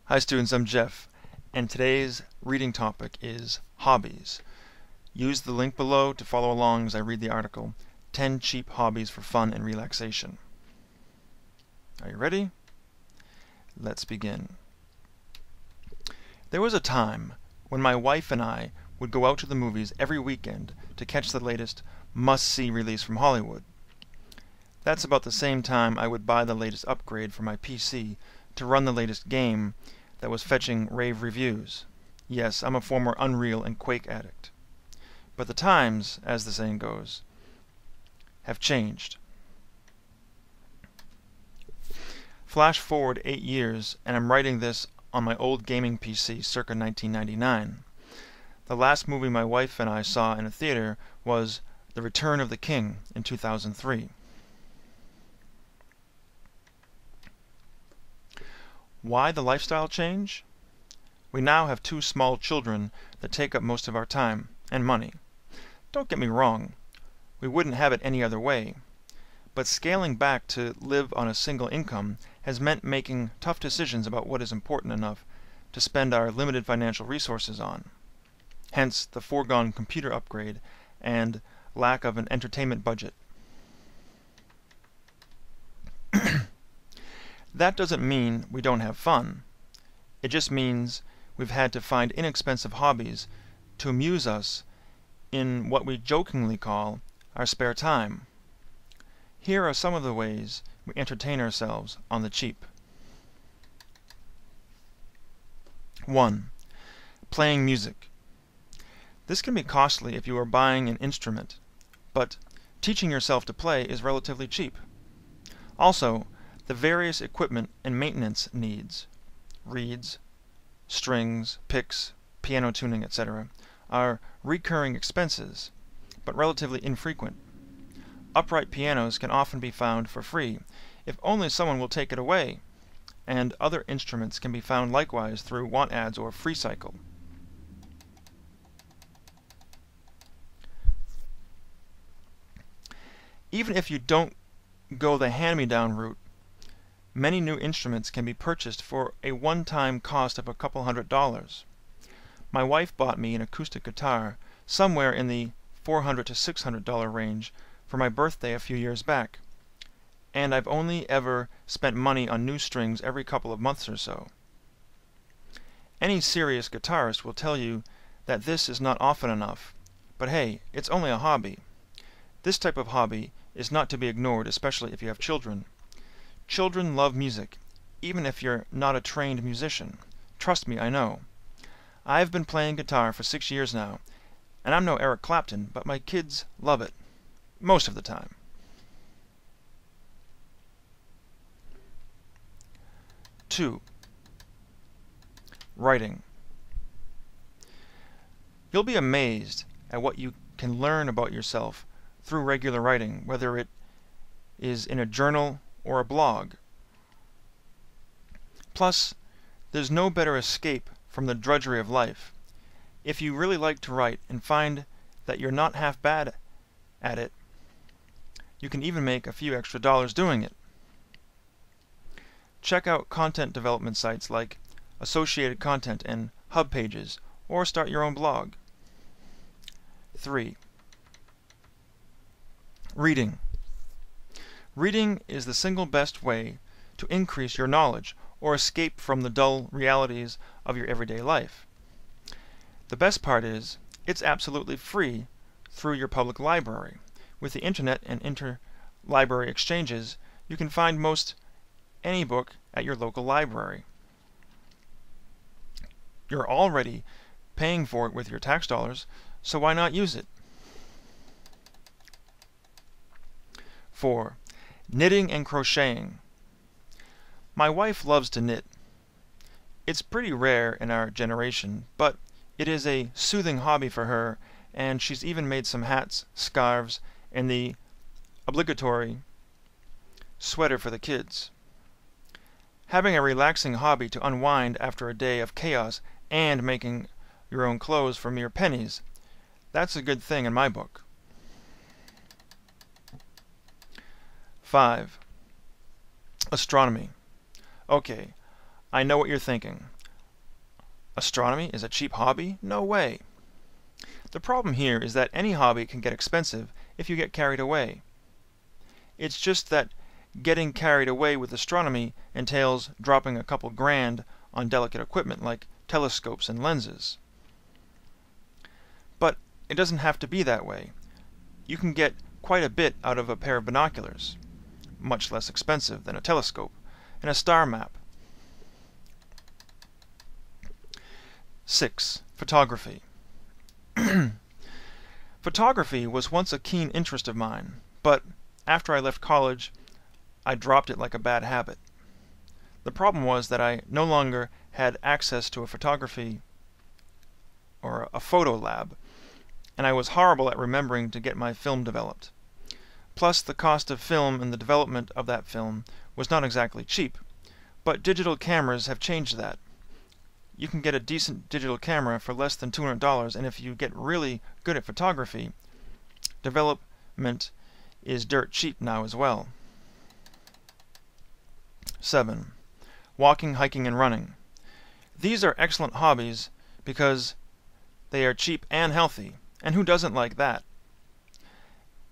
Hi students, I'm Jeff, and today's reading topic is hobbies. Use the link below to follow along as I read the article, 10 Cheap Hobbies for Fun and Relaxation. Are you ready? Let's begin. There was a time when my wife and I would go out to the movies every weekend to catch the latest must-see release from Hollywood. That's about the same time I would buy the latest upgrade for my PC to run the latest game that was fetching rave reviews. Yes, I'm a former Unreal and Quake addict. But the times, as the saying goes, have changed. Flash forward 8 years, and I'm writing this on my old gaming PC circa 1999. The last movie my wife and I saw in a theater was The Return of the King in 2003. Why the lifestyle change? We now have 2 small children that take up most of our time and money. Don't get me wrong, we wouldn't have it any other way. But scaling back to live on a single income has meant making tough decisions about what is important enough to spend our limited financial resources on. Hence the foregone computer upgrade and lack of an entertainment budget. That doesn't mean we don't have fun. It just means we've had to find inexpensive hobbies to amuse us in what we jokingly call our spare time. Here are some of the ways we entertain ourselves on the cheap. 1. Playing music. This can be costly if you are buying an instrument, but teaching yourself to play is relatively cheap. Also, the various equipment and maintenance needs, reeds, strings, picks, piano tuning, etc., are recurring expenses, but relatively infrequent. Upright pianos can often be found for free, if only someone will take it away, and other instruments can be found likewise through want ads or FreeCycle. Even if you don't go the hand-me-down route, many new instruments can be purchased for a one-time cost of a couple $100s. My wife bought me an acoustic guitar somewhere in the $400 to $600 range for my birthday a few years back, and I've only ever spent money on new strings every couple of months or so. Any serious guitarist will tell you that this is not often enough, but hey, it's only a hobby. This type of hobby is not to be ignored, especially if you have children. Children love music, even if you're not a trained musician. Trust me, I know. I've been playing guitar for 6 years now, and I'm no Eric Clapton, but my kids love it. Most of the time. 2. Writing. You'll be amazed at what you can learn about yourself through regular writing, whether it is in a journal or a blog. Plus, there's no better escape from the drudgery of life. If you really like to write and find that you're not half bad at it, you can even make a few extra dollars doing it. Check out content development sites like Associated Content and Hub Pages, or start your own blog. 3. Reading. Reading is the single best way to increase your knowledge or escape from the dull realities of your everyday life. The best part is, it's absolutely free through your public library. With the internet and interlibrary exchanges, you can find most any book at your local library. You're already paying for it with your tax dollars, so why not use it? 4. Knitting and crocheting. My wife loves to knit. It's pretty rare in our generation, but it is a soothing hobby for her, and she's even made some hats, scarves, and the obligatory sweater for the kids. Having a relaxing hobby to unwind after a day of chaos and making your own clothes for mere pennies, that's a good thing in my book. 5. Astronomy. Okay, I know what you're thinking. Astronomy is a cheap hobby? No way! The problem here is that any hobby can get expensive if you get carried away. It's just that getting carried away with astronomy entails dropping a couple grand on delicate equipment like telescopes and lenses. But it doesn't have to be that way. You can get quite a bit out of a pair of binoculars, much less expensive than a telescope, and a star map. 6. Photography. Photography was once a keen interest of mine, but after I left college, I dropped it like a bad habit. The problem was that I no longer had access to a photography or a photo lab, and I was horrible at remembering to get my film developed. Plus, the cost of film and the development of that film was not exactly cheap, but digital cameras have changed that. You can get a decent digital camera for less than $200, and if you get really good at photography, development is dirt cheap now as well. 7. Walking, hiking, and running. These are excellent hobbies because they are cheap and healthy, and who doesn't like that?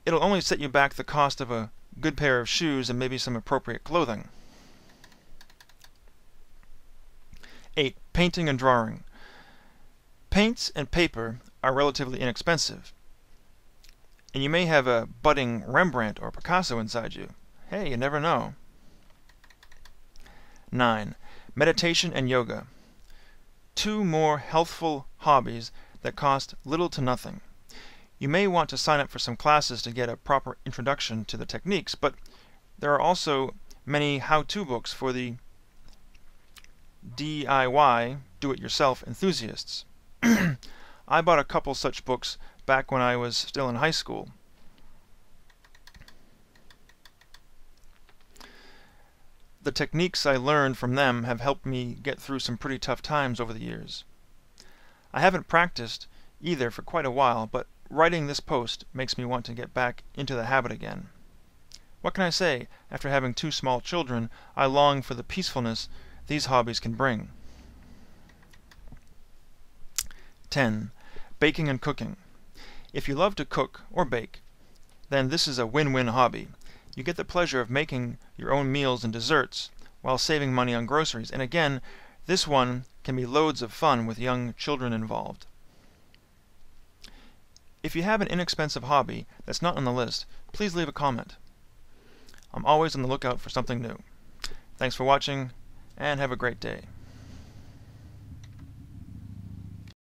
It'll only set you back the cost of a good pair of shoes and maybe some appropriate clothing. 8. Painting and drawing. Paints and paper are relatively inexpensive, and you may have a budding Rembrandt or Picasso inside you. Hey, you never know. 9. Meditation and yoga. Two more healthful hobbies that cost little to nothing. You may want to sign up for some classes to get a proper introduction to the techniques, but there are also many how-to books for the DIY, do-it-yourself enthusiasts. I bought a couple such books back when I was still in high school. The techniques I learned from them have helped me get through some pretty tough times over the years. I haven't practiced either for quite a while, but writing this post makes me want to get back into the habit again. What can I say? After having 2 small children, I long for the peacefulness these hobbies can bring. 10. Baking and cooking. If you love to cook or bake, then this is a win-win hobby. You get the pleasure of making your own meals and desserts while saving money on groceries, and again, this one can be loads of fun with young children involved. If you have an inexpensive hobby that's not on the list, please leave a comment. I'm always on the lookout for something new. Thanks for watching, and have a great day.